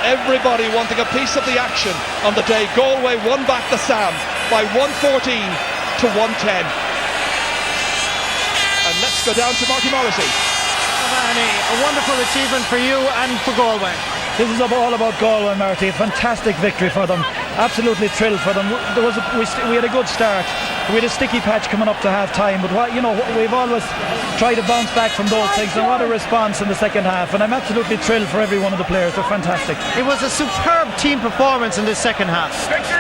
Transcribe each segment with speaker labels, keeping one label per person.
Speaker 1: everybody wanting a piece of the action on the day. Galway won back the Sam by 114 to 110. And let's go down to Marty Morrissey.
Speaker 2: A wonderful achievement for you and for Galway.
Speaker 3: This is all about Galway, Marty. A fantastic victory for them. Absolutely thrilled for them. We had a good start. We had a sticky patch coming up to half time, but we've always tried to bounce back from those things, and what a response in the second half. And I'm absolutely thrilled for every one of the players. They're fantastic.
Speaker 2: It was a superb team performance in the second half.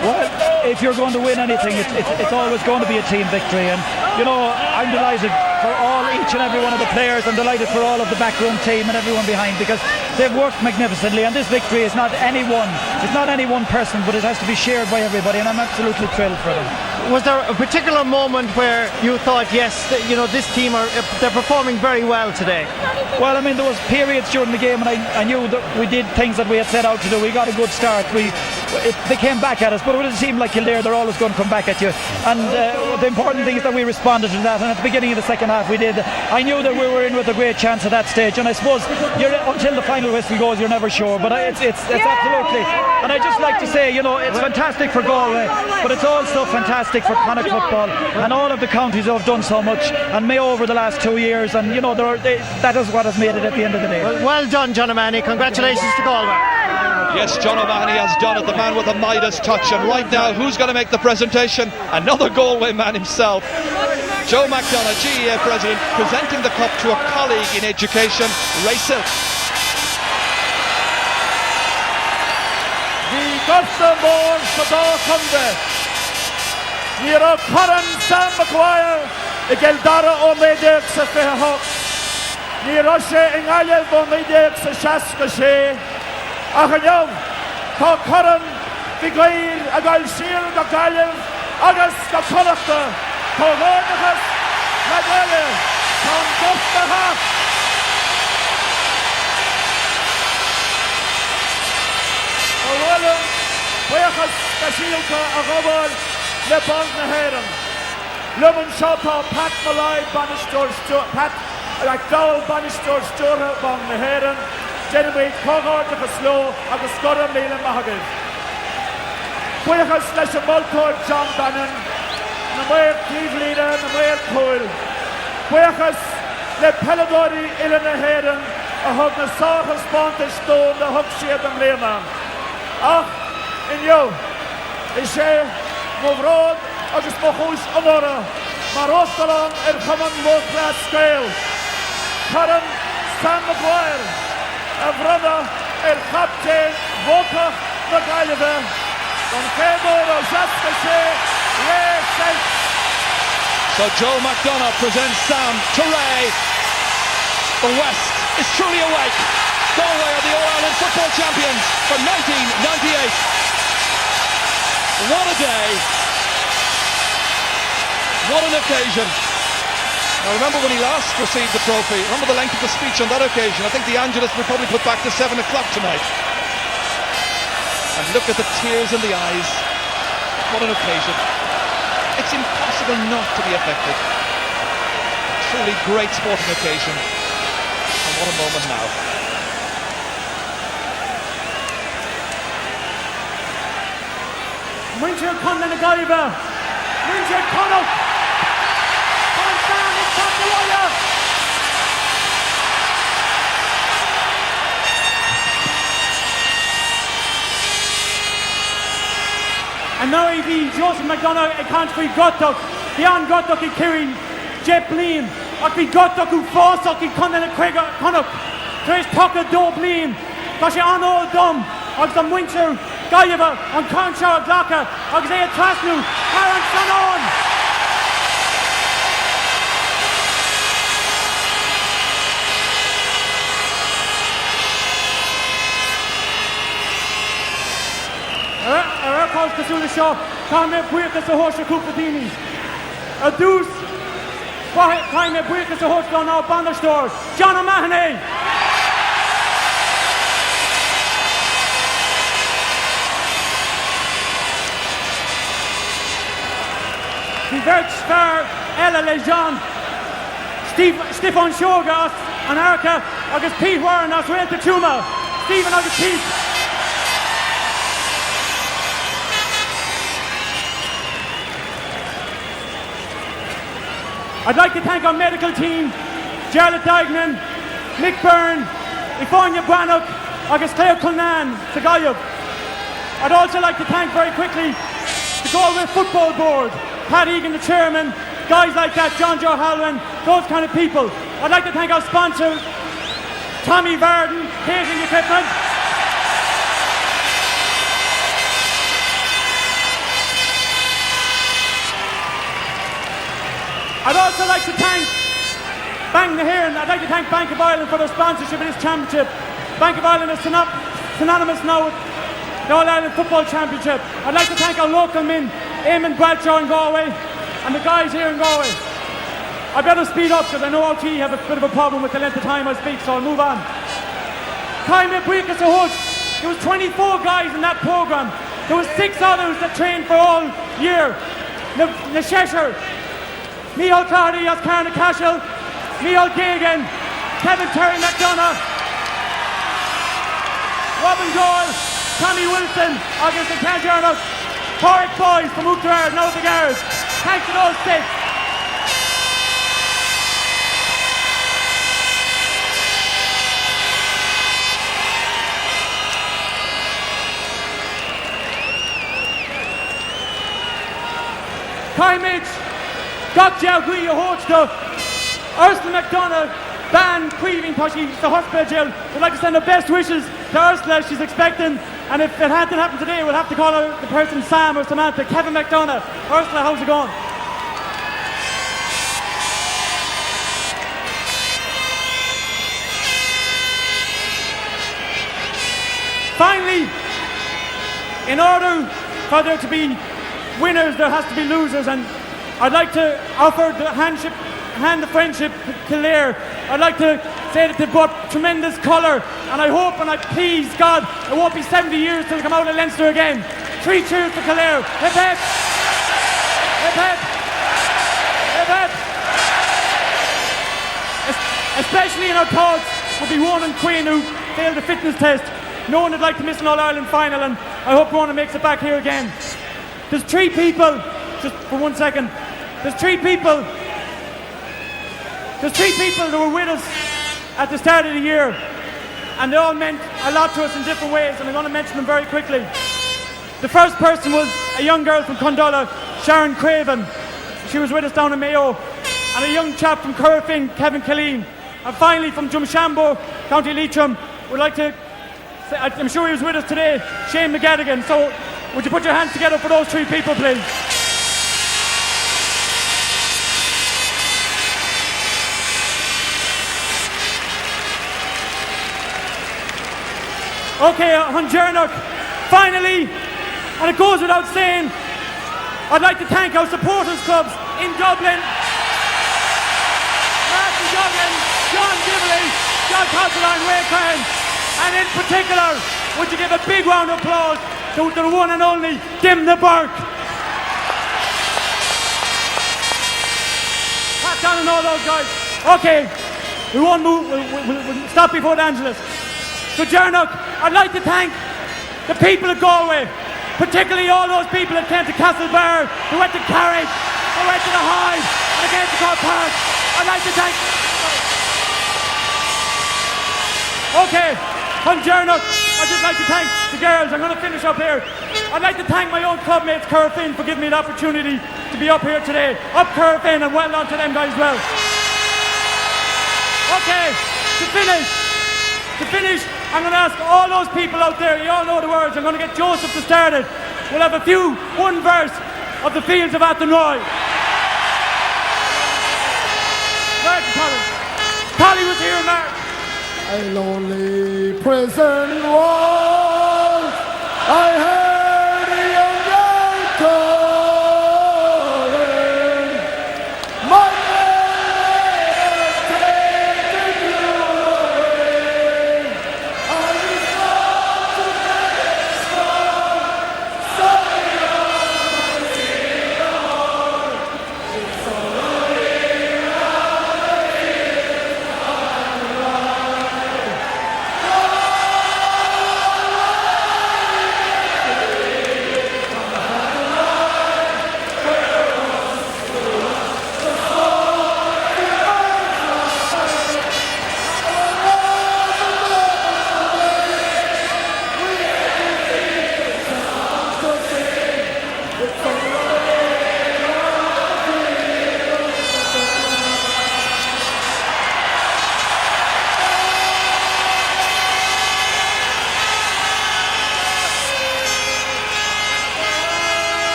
Speaker 3: Well, if you're going to win anything, it's always going to be a team victory. And I'm delighted for each and every one of the players. I'm delighted for all of the backroom team and everyone behind, because they've worked magnificently, and this victory is not any one person, but it has to be shared by everybody, and I'm absolutely thrilled for them.
Speaker 2: Was there a particular moment where you thought, yes, this team they're performing very well today?
Speaker 3: Well, I mean, there was periods during the game, and I knew that we did things that we had set out to do. We got a good start. They came back at us, but it seemed like Kildare, they're always going to come back at you. And the important thing is that we responded to that, and at the beginning of the second half we did. I knew that we were in with a great chance at that stage, and I suppose until the final whistle goes, you're never sure. But it's absolutely, and I just like to say, it's fantastic for Galway, but it's also fantastic for Connacht football, and all of the counties who have done so much, and Mayo over the last 2 years, and that is what has made it at the end of the day.
Speaker 2: Well done, John O'Mahony. Congratulations to Galway.
Speaker 1: Yes, John O'Mahony has done it, the man with a Midas touch. And right now, who's going to make the presentation? Another Galway man himself, Joe McDonagh, GEA president, presenting the cup to a colleague in education, Ray Silk.
Speaker 4: The Gostamore Sadar Kunde, Nero Curran Sam McGuire, Kildare O'Medic sa Fehawk, Nero She Ingaliel O'Medic sa Shaska She, Achanyong, Tá Curran, Figuir, Agal Shir, Galiel, August, Connachta, Tá Gornachas, Nagaliel, Tom Gustaha. Owalum, Wechas, Kashilka, Agawal, Lebon Naheran. Lumen Shota, Pat Malay, Bannister, Pat, Dowell, Bannister, Stura, Von Naheran. Genevieve Cogard of a slow, of a Scotland Leland Mahagin. Wechas, Lesha Multor, John Bannon, Namoy Cleveland, Namoy Coyle. Wechas, Le Peladori, Ilana Heron, a hug the Sarah Sponta Stone, the hug shade and Lehman. In you, is she, Movrod, August Mohus, Amora, Marostalan, and Common Low Class Scale. Curran, Sam McGuire. Avrada, el Captain, Volta, Magaliva, Don Pedro, Jaskache, Ray.
Speaker 1: So Joe McDonagh presents Sam to Ray. The West is truly awake. Galway are the All-Ireland football champions for 1998. What a day. What an occasion. Now remember when he last received the trophy, remember the length of the speech on that occasion. I think the Angelus will probably put back to 7 o'clock tonight. And look at the tears in the eyes. What an occasion. It's impossible not to be affected. Truly great sporting occasion. And what a moment now.
Speaker 4: Winter Conlon Agaiba, Winter Connacht. And now he Joseph McDonagh, I can't free Gottuk, Dion Gottuk, he carried Jet Blean, I be Gottuk, who Fossock, he Conlon and Connacht, there's Tucker Do Blean, Gosh, on all dumb, Ox on Winter, Gaiva, on Conchar, Glocka, Ox a Trasnu, Karen Sanon. Calls to the shop, Time Breakers a horse, a couple of beanies. A deuce, Time Breakers a horse on our banner stores. John O'Mahony. The Vert Star, Ella Lejean, Stefan Shogas, and Arca, August Pete Warren, as well to Tuma, Stephen August Pete. I'd like to thank our medical team, Jarlath Dignan, Mick Byrne, Ifáine Brannock, agus Claire Culnan, Tagayub. I'd also like to thank very quickly the Galway Football Board, Pat Egan, the chairman, guys like that, John Joe Halloran, those kind of people. I'd like to thank our sponsors, Tommy Varden, catering equipment. I'd also like to thank Bang the Heron. I'd like to thank Bank of Ireland for their sponsorship of this championship. Bank of Ireland is synonymous now with the All-Ireland Football Championship. I'd like to thank our local men, Eamon Bradshaw in Galway, and the guys here in Galway. I better speed up because I know OT have a bit of a problem with the length of time I speak, so I'll move on. There was 24 guys in that programme. There was 6 others that trained for all year. Na Cheshire, Micheál Clardy, Oscarna Cashel, Micheál Gagan, Kevin Terry McDonough, Robin Doyle, Tommy Wilson, August and Ken Jarnock, Porrick Boys from Uachtar, now the Guards. Thanks to those 6. Kaimich, Gokja Gui Hochta, Ursula McDonough, Ban Queeving Toshi, the hospital jail. We'd like to send our best wishes to Ursula. She's expecting, and if it hadn't happened today, we'll have to call her the person Sam or Samantha. Kevin McDonough. Ursula, how's it going? Finally, in order for there to be winners, there has to be losers, and I'd like to offer the hand of friendship to Kildare. I'd like to say that they've brought tremendous colour, and I hope and I please God it won't be 70 years till they come out of Leinster again. 3 cheers for Kildare. Hip hip! Hip hip! Hip hip! Especially in our thoughts would be Ronan Quinn, who failed the fitness test. No one would like to miss an All-Ireland final, and I hope Ronan makes it back here again. There's 3 people, just for 1 second, there's 3 people that were with us at the start of the year, and they all meant a lot to us in different ways, and I'm going to mention them very quickly. The first person was a young girl from Condola, Sharon Craven. She was with us down in Mayo, and a young chap from Currafin, Kevin Killeen. And finally from Drumshambo, County Leitrim, we'd like to say, I'm sure he was with us today, Shane McGettigan. So would you put your hands together for those 3 people, please? Okay, on Jarnock, finally, and it goes without saying, I'd like to thank our supporters clubs in Dublin, Martin Duggan, John Dibley, John Consoline, Ray Crane, and in particular, would you give a big round of applause to the one and only Dim the Burke. Pat down and all those guys. Okay, we won't move, we'll stop before the Angelus. So Jarnock, I'd like to thank the people of Galway, particularly all those people that came to Castlebar, who went to Carrick, who went to the Hyde, and who came to Cork Park. I'd like to thank... Okay, on Jarnock, I'd just like to thank the girls. I'm going to finish up here. I'd like to thank my own clubmates, Currafin, for giving me the opportunity to be up here today. Up Currafin, and well done to them guys well. Okay, to finish, I'm going to ask all those people out there, you all know the words, I'm going to get Joseph to start it. We'll have one verse of the Fields of Athenry. Where's Colin? Colin was here, Mark.
Speaker 5: A lonely prison wall, I heard a young girl calling. My man has taken you away. I was not to make strong, something I see the heart. It's so lonely out there.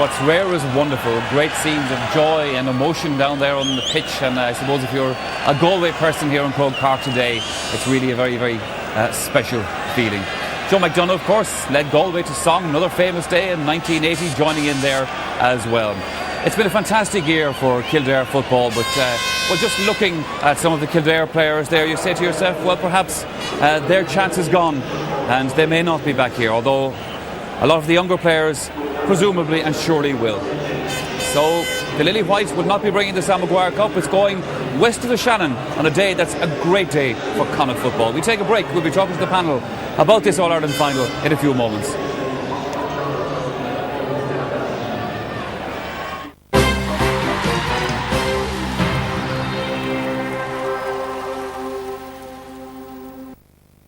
Speaker 6: what's rare is wonderful. Great scenes of joy and emotion down there on the pitch, and I suppose if you're a Galway person here in Croke Park today, it's really a very, very special feeling. Joe McDonough, of course, led Galway to song, another famous day in 1980, joining in there as well. It's been a fantastic year for Kildare football, but well, just looking at some of the Kildare players there, you say to yourself, well, perhaps their chance is gone and they may not be back here, although a lot of the younger players presumably and surely will. So the Lily Whites will not be bringing the Sam Maguire Cup. It's going west of the Shannon on a day that's a great day for Connacht football. We take a break. We'll be talking to the panel about this All-Ireland final in a few moments.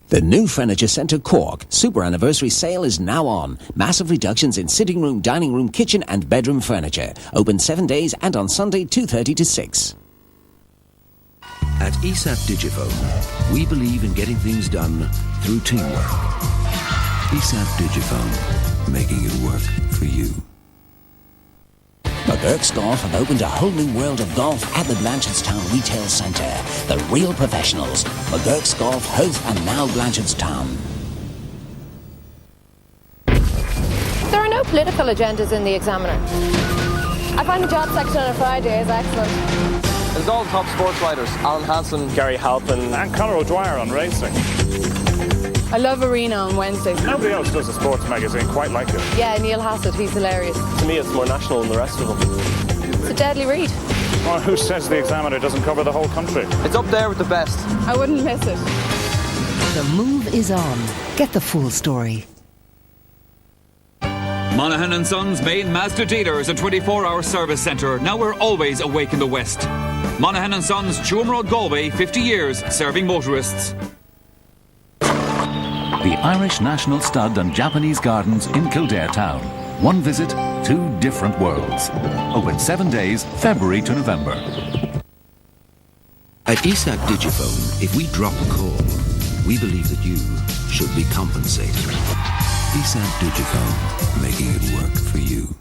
Speaker 7: The new Furniture Centre Cork Super Anniversary Sale is now on. Massive reductions in sitting room, dining room, kitchen and bedroom furniture. Open 7 days and on Sunday 2:30 to 6.
Speaker 8: At ESAP Digiphone, we believe in getting things done through teamwork. ESAP Digiphone, making it work for you.
Speaker 7: McGurk's Golf have opened a whole new world of golf at the Blanchardstown Retail Centre. The real professionals. McGurk's Golf, Howth and now Blanchardstown.
Speaker 9: There are no political agendas in the Examiner. I find the job section on a Friday is excellent.
Speaker 10: There's all the top sports writers, Alan Hansen, Gary Halpin
Speaker 4: And Conor O'Dwyer on racing.
Speaker 9: I love Arena on Wednesdays.
Speaker 4: Nobody else does a sports magazine quite like it.
Speaker 9: Yeah, Neil Hassett, he's hilarious.
Speaker 10: To me, it's more national than the rest of them.
Speaker 9: It's a deadly read.
Speaker 4: Well, who says the Examiner doesn't cover the whole country?
Speaker 10: It's up there with the best.
Speaker 9: I wouldn't miss it.
Speaker 11: The move is on. Get the full story.
Speaker 6: Monaghan & Sons main Mazda dealer is a 24-hour service centre. Now we're always awake in the west. Monaghan & Sons, Tuam Road, Galway, 50 years serving motorists.
Speaker 12: The Irish National Stud and Japanese Gardens in Kildare town. One visit, two different worlds. Open 7 days, February to November.
Speaker 8: At ESAP Digiphone, if we drop a call, we believe that you should be compensated. ESAP Digiphone, making it work for you.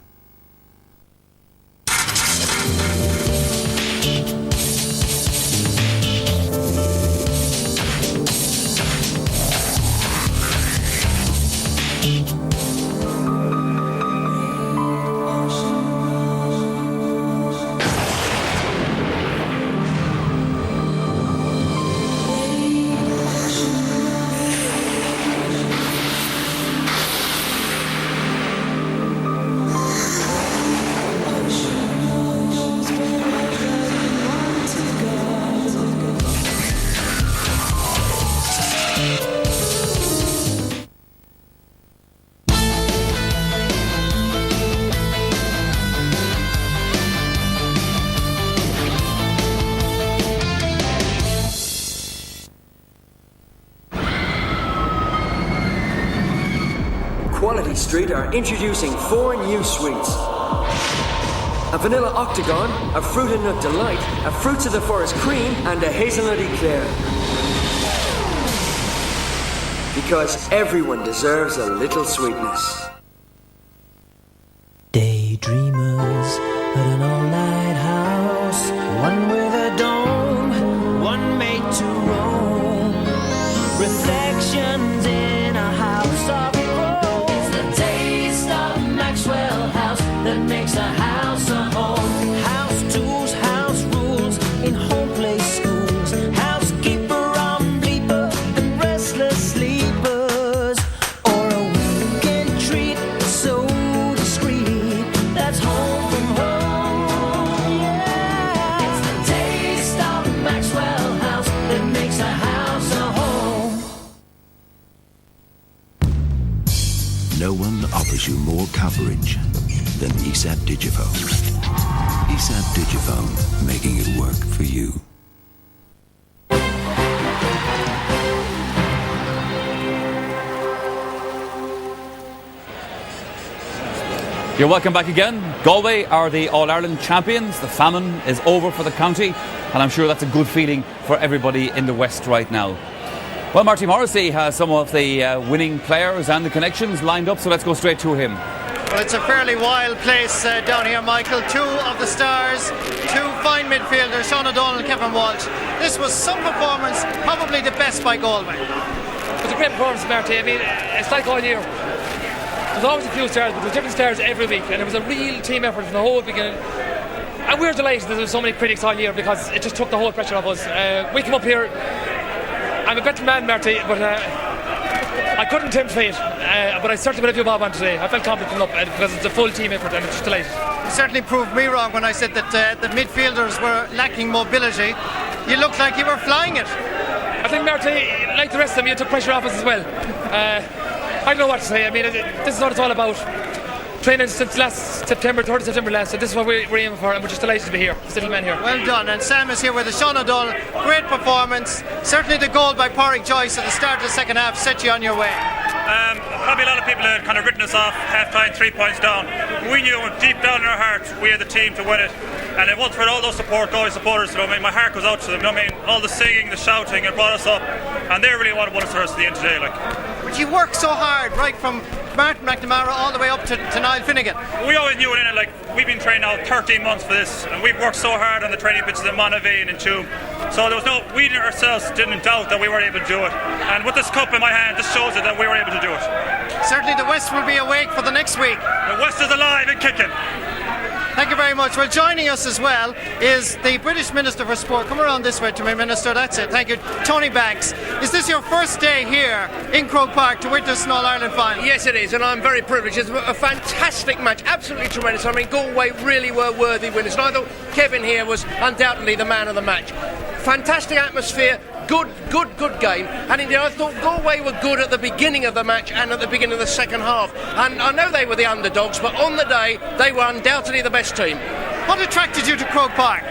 Speaker 13: Quality Street are introducing 4 new sweets. A vanilla octagon, a fruit and nut delight, a fruits of the forest cream, and a hazelnut eclair. Because everyone deserves a little sweetness.
Speaker 14: Daydreamers at an all-night house, one with a dome, one made to roam. Reflections in a house of rose. It's the taste of Maxwell House that makes a house a home. House tools, house rules in home place schools. Housekeeper on bleeper and restless sleepers. Or a weekend treat so discreet. That's home from home, yeah. It's the taste of Maxwell House that makes a house a home.
Speaker 8: No one offers you more coverage than ESAP Digiphone. ESAP Digiphone, making it work for you.
Speaker 6: You're welcome back again. Galway are the All-Ireland champions. The famine is over for the county, and I'm sure that's a good feeling for everybody in the West right now. Well, Marty Morrissey has some of the winning players and the connections lined up, so let's go straight to him.
Speaker 2: Well, it's a fairly wild place down here, Michael. Two of the stars, two fine midfielders, Sean O'Donnell and Kevin Walsh. This was some performance, probably the best by Galway.
Speaker 15: It was a great performance, Marty. I mean, it's like all year. There's always a few stars, but there's different stars every week, and it was a real team effort from the whole beginning. And we're delighted that there were so many critics all year because it just took the whole pressure off us. We come up here. I'm a better man, Marty, but I couldn't tempt fate. But I certainly put a few bob on today. I felt confident coming up because it's a full team effort and it's just delighted.
Speaker 2: You certainly proved me wrong when I said that the midfielders were lacking mobility. You looked like you were flying it.
Speaker 15: I think, Marty, like the rest of them, you took pressure off us as well. I don't know what to say. I mean, this is what it's all about. Training since last September, 3rd of September last, so this is what we're aiming for, and we're just delighted to be here, this little man here.
Speaker 2: Well done, and Sam is here with us. Sean O'Donnell, great performance. Certainly the goal by Pádraig Joyce at the start of the second half set you on your way.
Speaker 16: Probably a lot of people had kind of written us off half-time, 3 points down. We knew deep down in our hearts we had the team to win it, and it was for all those Galway supporters. You know, I mean, my heart goes out to them. You know, I mean, all the singing, the shouting, it brought us up, and they really wanted us to rest of the end today. Like,
Speaker 2: but you worked so hard, right from Martin McNamara all the way up to Niall Finnegan.
Speaker 16: We always knew it in it. Like, we've been training now 13 months for this, and we've worked so hard on the training pitches in Monavie and in Tuam. So there was we ourselves didn't doubt that we were able to do it. And with this cup in my hand, this shows it that we were able to do it.
Speaker 2: Certainly the West will be awake for the next week.
Speaker 16: The West is alive and kicking.
Speaker 2: Thank you very much. Well, joining us as well is the British Minister for Sport. Come around this way to me, Minister. That's it. Thank you. Tony Banks. Is this your first day here in Croke Park to witness an All-Ireland final?
Speaker 17: Yes, it is, and I'm very privileged. It's a fantastic match, absolutely tremendous. I mean, Galway really were worthy winners, and I thought Kevin here was undoubtedly the man of the match. Fantastic atmosphere. Good game, and indeed I thought Galway were good at the beginning of the match and at the beginning of the second half, and I know they were the underdogs, but on the day they were undoubtedly the best team.
Speaker 2: What attracted you to Croke Park?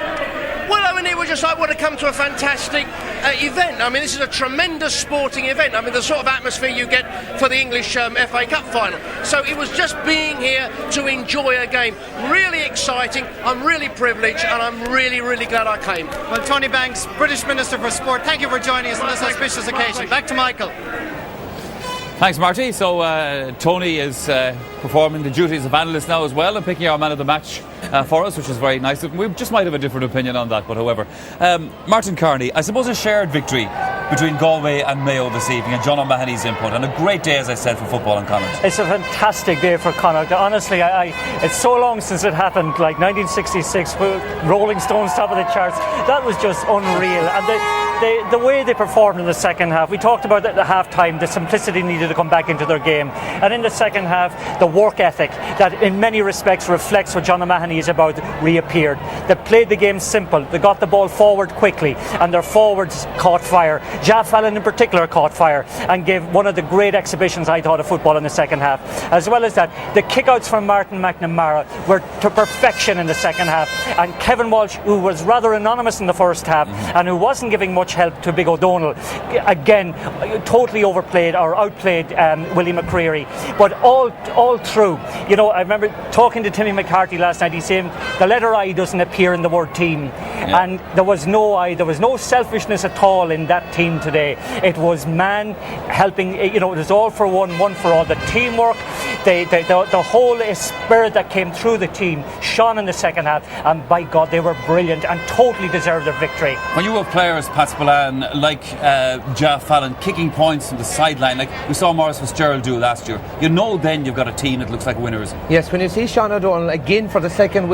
Speaker 17: Well, I mean, it was just I want to come to a fantastic event. I mean, this is a tremendous sporting event. I mean, the sort of atmosphere you get for the English FA Cup final. So it was just being here to enjoy a game. Really exciting. I'm really privileged, and I'm really, really glad I came.
Speaker 2: Well, Tony Banks, British Minister for Sport, thank you for joining us on this auspicious occasion. Back to Michael.
Speaker 6: Thanks, Marty. So Tony is performing the duties of analyst now as well and picking our man of the match for us, which is very nice. We just might have a different opinion on that, but however. Martin Kearney, I suppose a shared victory between Galway and Mayo this evening, and John O'Mahony's input, and a great day, as I said, for football in Connacht.
Speaker 18: It's a fantastic day for Connacht. Honestly, it's so long since it happened, like 1966, Rolling Stones top of the charts. That was just unreal. And the way they performed in the second half, we talked about at the half time, the simplicity needed to come back into their game. And in the second half, the work ethic that in many respects reflects what John O'Mahony is about reappeared. They played the game simple. They got the ball forward quickly, and their forwards caught fire. Jeff Allen in particular caught fire and gave one of the great exhibitions, I thought, of football in the second half. As well as that, the kickouts from Martin McNamara were to perfection in the second half. And Kevin Walsh, who was rather anonymous in the first half and who wasn't giving much help to Big O'Donnell, again, totally overplayed or outplayed Willie McCreary. But all through, you know, I remember talking to Timmy McCarthy last night. He's saying the letter I doesn't appear in the word team. Yeah. And there was no I, there was no selfishness at all in that team today. It was man helping, you know, it was all for one for all. The teamwork, the whole spirit that came through the team shone in the second half, and by God, they were brilliant and totally deserved their victory.
Speaker 6: When you have players, Pat Spillane, like Jeff Allen, kicking points from the sideline, like we saw Maurice Fitzgerald do last year, you know then you've got a team that looks like winners.
Speaker 19: Yes, when you see Sean O'Donnell again for the second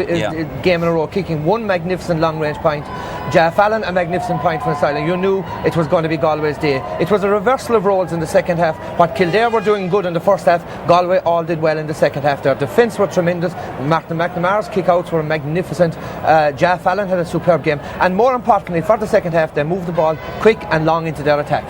Speaker 19: game in a row, kicking one magnificent long-range point, Jeff Allen a magnificent point from the sideline, you knew it was going to be Galway's day. It was a reversal of roles in the second half. What Kildare were doing good in the first half, Galway all did well in the second half. Their defence were tremendous. Martin McNamara's kick-outs were magnificent. Jeff Allen had a superb game, and more importantly for the second half, they moved the ball quick and long into their attack.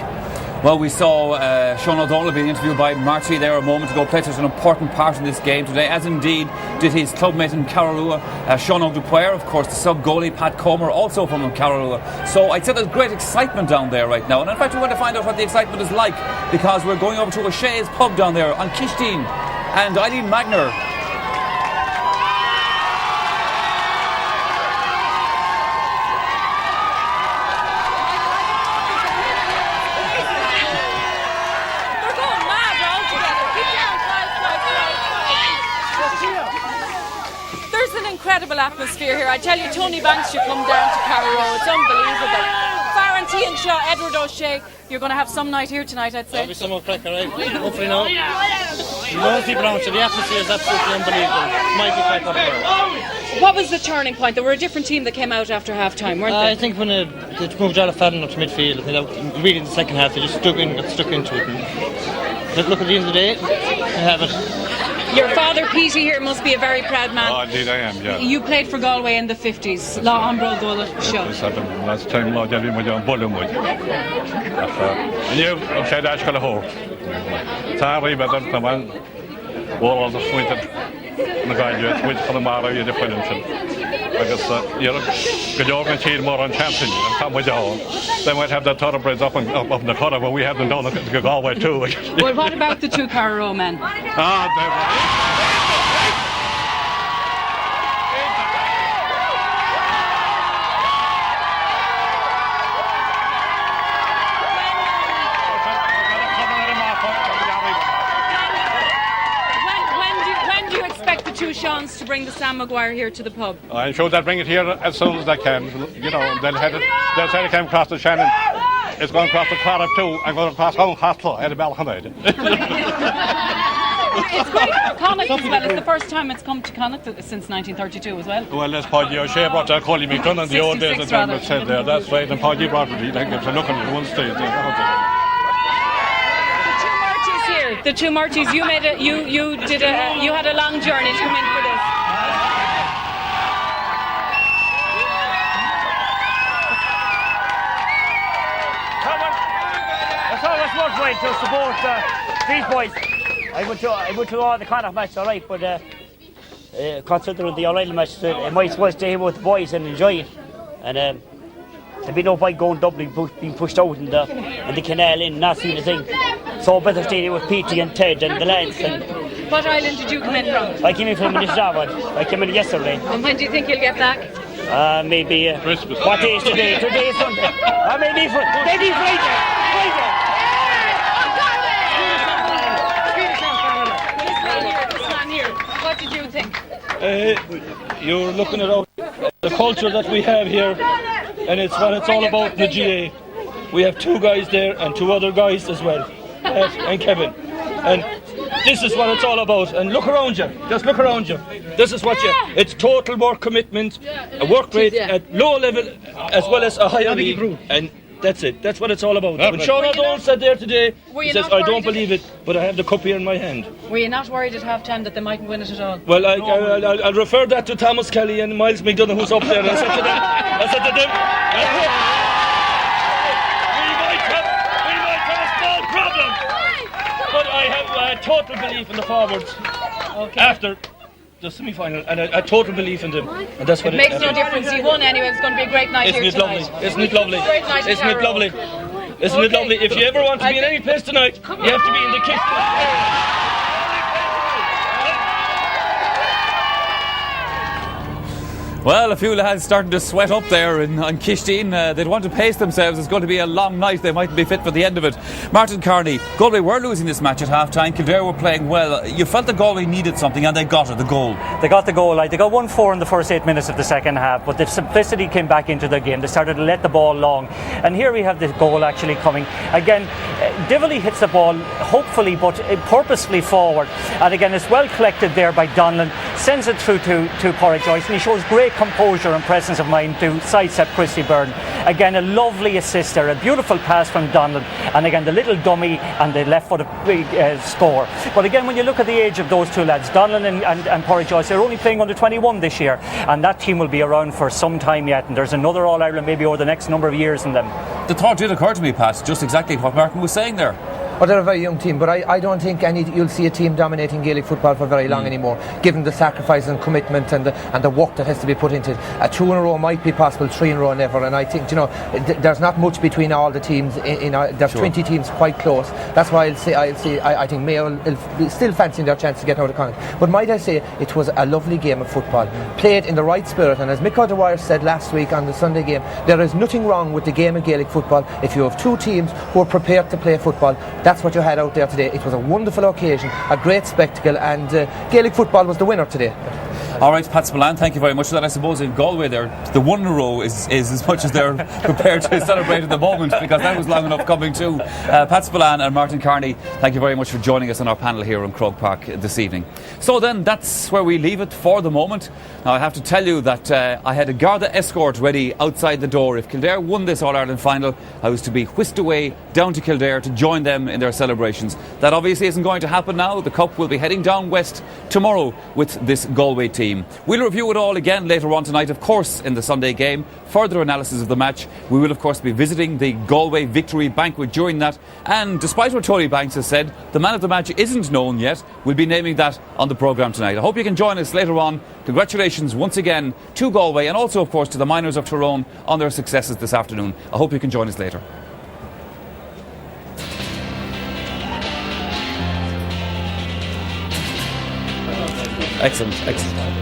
Speaker 6: Well, we saw Sean O'Donnell being interviewed by Marty there a moment ago. Played such an important part in this game today, as indeed did his clubmate in Carrarua, Sean O'Dupuer, of course, the sub-goalie Pat Comer, also from Carrarua. So I'd say there's great excitement down there right now. And in fact, we want to find out what the excitement is like, because we're going over to O'Shea's pub down there on Kishteen, and Eileen Magner.
Speaker 20: incredible atmosphere here. I tell you, Tony Banks should come down to Carrow. It's unbelievable. Farranty and Shaw, Edward O'Shea, you're going to have some night here tonight, I'd say.
Speaker 21: There'll be some more crack, alright. Hopefully now. Loads of people around, so the atmosphere is absolutely unbelievable. Might be quite up there.
Speaker 20: What was the turning point? There were a different team that came out after half time, weren't they?
Speaker 21: I think when they moved out of Fallon up to midfield, I think really in the second half they just got stuck into it. But look, at the end of the day, they have it.
Speaker 20: Your father, Petey, here must be a very proud man.
Speaker 22: Oh, indeed I am, yeah.
Speaker 20: You played for Galway in the 50s. Lá Umbro Gola show.
Speaker 22: Last time Lord Jelly was on Bullenwood. And you, I'm saying that's going to hold. Sorry, but I'm the one. All of the sweeted. The guy you had sweet for the Mara, you're different. I guess you're good job and cheat more on champion. And come with you all. They might have the thoroughbreds up in the corner, but we have them down the Galway too.
Speaker 20: Well, what about the two Carrow men? When do you expect the two Seans to bring the Sam Maguire here to the pub?
Speaker 22: I'm sure they'll bring it here as soon as they can. You know, they'll say they came across the Shannon. It's going across the Cardiff too. I'm going across home Hostel at the Balcony.
Speaker 20: It's great for Connacht as well. It's the first time it's come to Connacht since 1932 as well.
Speaker 22: Well, that's Paddy O'Shea brought that Collie McDonough in the old days. That said there. That's right. And Paddy brought it. He think it's a looking at one stage.
Speaker 20: The two Murchys, you had a long journey to come in for this.
Speaker 23: It's always worth way to support these boys. I went to all the Connacht match, all right, but considering the O'Reilly match, it might as well stay here with the boys and enjoy it. And there'd be no point going Dublin, being pushed out in the canal and not seeing a thing. So better stay here with Petey and Ted and the lads. And
Speaker 20: what island did you come in from?
Speaker 23: I came in from Nishawan. I came in yesterday.
Speaker 20: And when do you think you'll get back?
Speaker 23: Maybe. Christmas. What day is today? Today is Sunday. Maybe Friday.
Speaker 20: What did you think?
Speaker 24: You're looking at the culture that we have here, and it's what it's all about in the GA. We have two guys there and two other guys as well, Pat and Kevin. And this is what it's all about. And look around you. Just look around you. This is what it's total work commitment, a work rate at low level as well as a higher league. And that's it. That's what it's all about. When Sean O'Donnell said there today, he says, I don't believe it, but I have the cup here in my hand.
Speaker 20: Were you not worried at half time that they mightn't win it at all?
Speaker 24: Well, I'll refer that to Thomas Kelly and Miles McDonough, who's up there. I said to them, we might have a small problem, but I have total belief in the forwards after the semi-final, and a total belief in them, and that's what
Speaker 20: it makes no difference. You won anyway. It's going to be a great night here tonight.
Speaker 24: Isn't it lovely?
Speaker 20: Great night.
Speaker 24: Isn't it lovely? Isn't it lovely? If you ever want to be in any place tonight, you have to be in the kitchen.
Speaker 6: Well, a few lads starting to sweat up there on Kildare. They'd want to pace themselves. It's going to be a long night. They mightn't be fit for the end of it. Martin Carney, Galway were losing this match at half-time. Kildare were playing well. You felt that Galway needed something, and they got it, the goal.
Speaker 18: They got the goal. They got 1-4 in the first 8 minutes of the second half, but the simplicity came back into the game. They started to let the ball long. And here we have the goal actually coming. Again, Dively hits the ball, hopefully, but purposefully forward. And again, it's well collected there by Donlan. Sends it through to Porrick Joyce, and he shows great composure and presence of mind to sidestep Christy Byrne. Again, a lovely assist there, a beautiful pass from Donlan, and again the little dummy and the left foot score. But again, when you look at the age of those two lads, Donlan and Porrick Joyce, they're only playing under 21 this year, and that team will be around for some time yet, and there's another All-Ireland maybe over the next number of years in them.
Speaker 6: The thought did occur to me, Pat, just exactly what Martin was saying there.
Speaker 19: Well, they're a very young team, but I don't think you'll see a team dominating Gaelic football for very long anymore, given the sacrifice and commitment and the work that has to be put into it. 2 in a row might be possible, 3 in a row never, and I think there's not much between all the teams. There's 20 teams quite close. That's why I think Mayo will still fancying their chance to get out of Connacht. But might I say, it was a lovely game of football, played in the right spirit, and as Mick O'Dwyer said last week on the Sunday game, there is nothing wrong with the game of Gaelic football if you have two teams who are prepared to play football. That's what you had out there today. It was a wonderful occasion, a great spectacle, and Gaelic football was the winner today.
Speaker 6: All right, Pat Spillane, thank you very much for that. I suppose in Galway there, the one in a row is as much as they're prepared to celebrate at the moment, because that was long enough coming too. Pat Spillane and Martin Carney, thank you very much for joining us on our panel here in Croke Park this evening. So then, that's where we leave it for the moment. Now I have to tell you that I had a Garda escort ready outside the door. If Kildare won this All-Ireland final, I was to be whisked away down to Kildare to join them in their celebrations. That obviously isn't going to happen now. The Cup will be heading down west tomorrow with this Galway team. We'll review it all again later on tonight, of course, in the Sunday game. Further analysis of the match. We will, of course, be visiting the Galway victory banquet during that. And despite what Tony Banks has said, the man of the match isn't known yet. We'll be naming that on the programme tonight. I hope you can join us later on. Congratulations once again to Galway, and also, of course, to the Miners of Tyrone on their successes this afternoon. I hope you can join us later. Excellent.